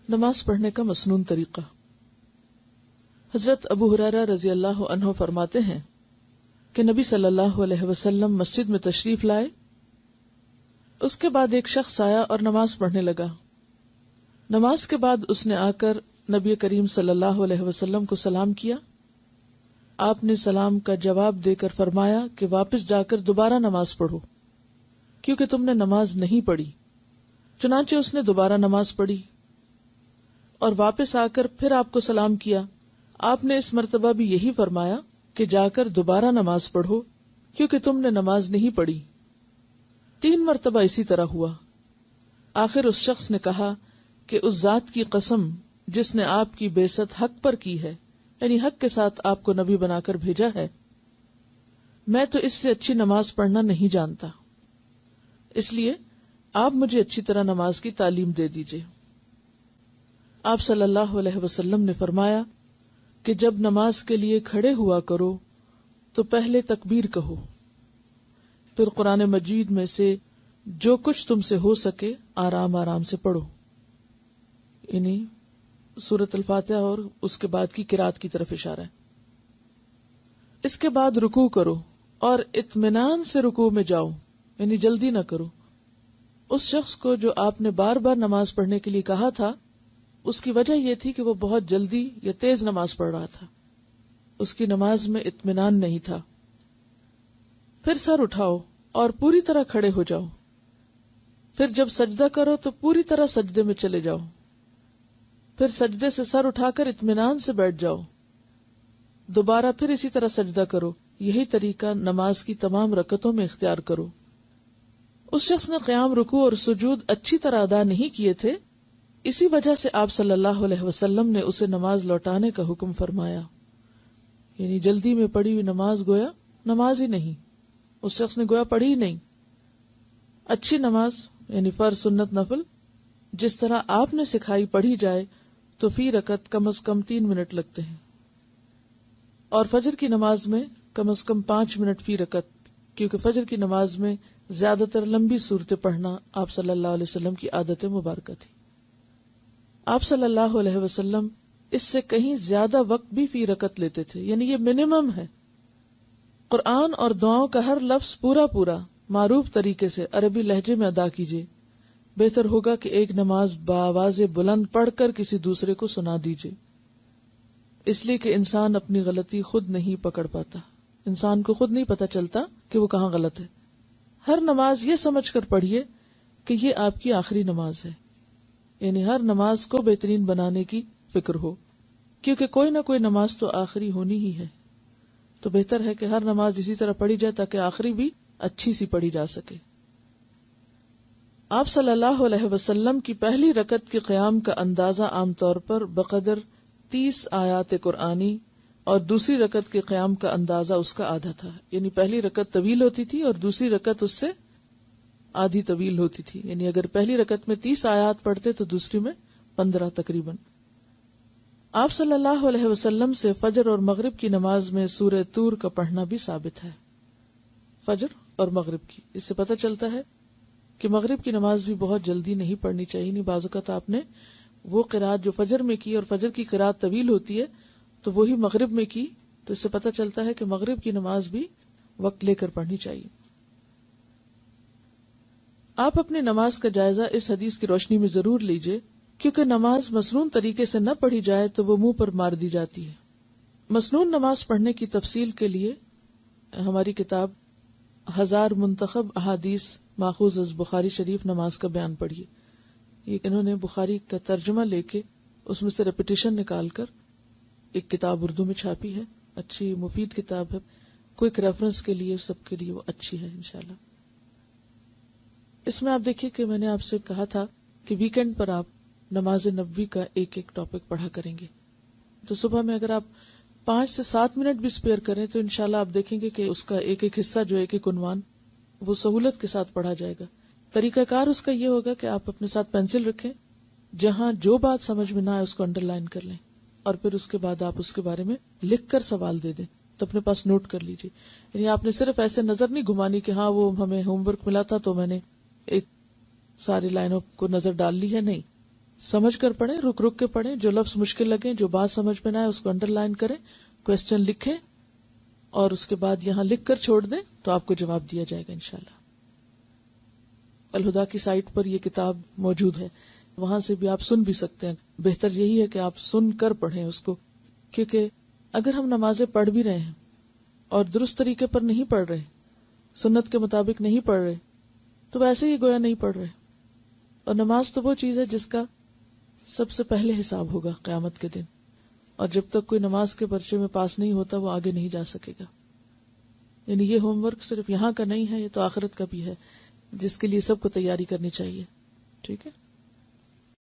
نماز پڑھنے کا مسنون طریقہ۔ حضرت ابو ہریرہ رضی اللہ عنہ فرماتے ہیں کہ نبی صلی اللہ علیہ وسلم مسجد میں تشریف لائے، اس کے بعد ایک شخص آیا اور نماز پڑھنے لگا۔ نماز کے بعد اس نے آ کر نبی کریم صلی اللہ علیہ وسلم کو سلام کیا۔ آپ نے سلام کا جواب دے کر فرمایا کہ واپس جا کر دوبارہ نماز پڑھو، کیونکہ تم نے نماز نہیں پڑھی۔ چنانچہ اس نے دوبارہ نماز پڑھی اور واپس آ کر پھر آپ کو سلام کیا۔ آپ نے اس مرتبہ بھی یہی فرمایا کہ جا کر دوبارہ نماز پڑھو، کیونکہ تم نے نماز نہیں پڑھی۔ 3 مرتبہ اسی طرح ہوا۔ آخر اس شخص نے کہا کہ اس ذات کی قسم جس نے آپ کی بعثت حق پر کی ہے، یعنی حق کے ساتھ آپ کو نبی بنا کر بھیجا ہے، میں تو اس سے اچھی نماز پڑھنا نہیں جانتا، اس لیے آپ مجھے اچھی طرح نماز کی تعلیم دے دیجئے۔ آپ صلی اللہ علیہ وسلم نے فرمایا کہ جب نماز کے لیے کھڑے ہوا کرو تو پہلے تکبیر کہو، پھر قرآن مجید میں سے جو کچھ تم سے ہو سکے آرام آرام سے پڑھو، یعنی سورۃ الفاتحہ اور اس کے بعد کی قرات کی طرف اشارہ ہے۔ اس کے بعد رکوع کرو اور اطمینان سے رکوع میں جاؤ، یعنی جلدی نہ کرو۔ اس شخص کو جو آپ نے بار بار نماز پڑھنے کے لیے کہا تھا، اس کی وجہ یہ تھی کہ وہ بہت جلدی یا تیز نماز پڑھ رہا تھا، اس کی نماز میں اطمینان نہیں تھا۔ پھر سر اٹھاؤ اور پوری طرح کھڑے ہو جاؤ، پھر جب سجدہ کرو تو پوری طرح سجدے میں چلے جاؤ، پھر سجدے سے سر اٹھا کر اطمینان سے بیٹھ جاؤ، دوبارہ پھر اسی طرح سجدہ کرو۔ یہی طریقہ نماز کی تمام رکعتوں میں اختیار کرو۔ اس شخص نے قیام، رکوع اور سجود اچھی طرح ادا نہیں کیے تھے، اسی وجہ سے آپ صلی اللہ علیہ وسلم نے اسے نماز لوٹانے کا حکم فرمایا، یعنی جلدی میں پڑھی ہوئی نماز گویا نماز ہی نہیں، اس شخص نے گویا پڑھی ہی نہیں۔ اچھی نماز یعنی فرض، سنت، نفل جس طرح آپ نے سکھائی پڑھی جائے تو فی رکعت کم از کم 3 منٹ لگتے ہیں، اور فجر کی نماز میں کم از کم 5 منٹ فی رکعت، کیونکہ فجر کی نماز میں زیادہ تر لمبی صورتیں پڑھنا آپ صلی اللہ علیہ وسلم کی عادت مبارکہ تھی۔ آپ صلی اللہ علیہ وسلم اس سے کہیں زیادہ وقت بھی فی رکعت لیتے تھے، یعنی یہ منیمم ہے۔ قرآن اور دعاؤں کا ہر لفظ پورا معروف طریقے سے عربی لہجے میں ادا کیجیے۔ بہتر ہوگا کہ ایک نماز بآواز بلند پڑھ کر کسی دوسرے کو سنا دیجیے، اس لیے کہ انسان اپنی غلطی خود نہیں پکڑ پاتا، انسان کو خود نہیں پتا چلتا کہ وہ کہاں غلط ہے۔ ہر نماز یہ سمجھ کر پڑھیے کہ یہ آپ کی آخری نماز ہے، یعنی ہر نماز کو بہترین بنانے کی فکر ہو، کیونکہ کوئی نہ کوئی نماز تو آخری ہونی ہی ہے، تو بہتر ہے کہ ہر نماز اسی طرح پڑھی جائے تاکہ آخری بھی اچھی سی پڑھی جا سکے۔ آپ صلی اللہ علیہ وسلم کی پہلی رکعت کے قیام کا اندازہ عام طور پر بقدر 30 آیات قرآنی اور دوسری رکعت کے قیام کا اندازہ اس کا آدھا تھا، یعنی پہلی رکعت طویل ہوتی تھی اور دوسری رکعت اس سے آدھی طویل ہوتی تھی، یعنی اگر پہلی رکعت میں 30 آیات پڑھتے تو دوسری میں 15 تقریباً۔ آپ صلی اللہ علیہ وسلم سے فجر اور مغرب کی نماز میں سورہ طور کا پڑھنا بھی ثابت ہے، فجر اور مغرب کی۔ اس سے پتہ چلتا ہے کہ مغرب کی نماز بھی بہت جلدی نہیں پڑھنی چاہیے، نہیں بعض اوقات آپ نے وہ قرات جو فجر میں کی اور فجر کی قرات طویل ہوتی ہے تو وہی مغرب میں کی، تو اس سے پتہ چلتا ہے کہ مغرب کی نماز بھی وقت لے کر پڑھنی چاہیے۔ آپ اپنی نماز کا جائزہ اس حدیث کی روشنی میں ضرور لیجئے، کیونکہ نماز مسنون طریقے سے نہ پڑھی جائے تو وہ منہ پر مار دی جاتی ہے۔ مسنون نماز پڑھنے کی تفصیل کے لیے ہماری کتاب 1000 منتخب احادیث ماخوذ از بخاری شریف نماز کا بیان پڑھیے۔ یہ انہوں نے بخاری کا ترجمہ لے کے اس میں سے ریپیٹیشن نکال کر ایک کتاب اردو میں چھاپی ہے، اچھی مفید کتاب ہے، کوئک ریفرنس کے لیے سب کے لیے وہ اچھی ہے انشاءاللہ۔ اس میں آپ دیکھیے کہ میں نے آپ سے کہا تھا کہ ویکینڈ پر آپ نماز نبوی کا ایک ٹاپک پڑھا کریں گے، تو صبح میں اگر آپ 5 سے 7 منٹ بھی اسپیئر کریں تو انشاءاللہ آپ دیکھیں گے کہ اس کا ایک حصہ جو ایک عنوان وہ سہولت کے ساتھ پڑھا جائے گا۔ طریقہ کار اس کا یہ ہوگا کہ آپ اپنے ساتھ پینسل رکھیں، جہاں جو بات سمجھ میں نہ آئے اس کو انڈر لائن کر لیں، اور پھر اس کے بعد آپ اس کے بارے میں لکھ کر سوال دے دیں تو اپنے پاس نوٹ کر لیجیے۔ یعنی آپ نے صرف ایسے نظر نہیں گھمانی کہ ہاں وہ ہمیں ہوم ورک ملا تھا تو میں نے ایک ساری لائنوں کو نظر ڈال لی ہے، نہیں، سمجھ کر پڑھیں، رک رک کے پڑھیں، جو لفظ مشکل لگیں، جو بات سمجھ میں نہ آئے اس کو انڈر لائن کریں، کوسچن لکھیں اور اس کے بعد یہاں لکھ کر چھوڑ دیں تو آپ کو جواب دیا جائے گا انشاءاللہ۔ الہدا کی سائٹ پر یہ کتاب موجود ہے، وہاں سے بھی آپ سن بھی سکتے ہیں۔ بہتر یہی ہے کہ آپ سن کر پڑھیں اس کو، کیونکہ اگر ہم نمازیں پڑھ بھی رہے ہیں اور درست طریقے پر نہیں پڑھ رہے، سنت کے مطابق نہیں پڑھ رہے، تو ویسے ہی گویا نہیں پڑھ رہے۔ اور نماز تو وہ چیز ہے جس کا سب سے پہلے حساب ہوگا قیامت کے دن، اور جب تک کوئی نماز کے پرچے میں پاس نہیں ہوتا وہ آگے نہیں جا سکے گا۔ یعنی یہ ہوم ورک صرف یہاں کا نہیں ہے، یہ تو آخرت کا بھی ہے، جس کے لیے سب کو تیاری کرنی چاہیے۔ ٹھیک ہے۔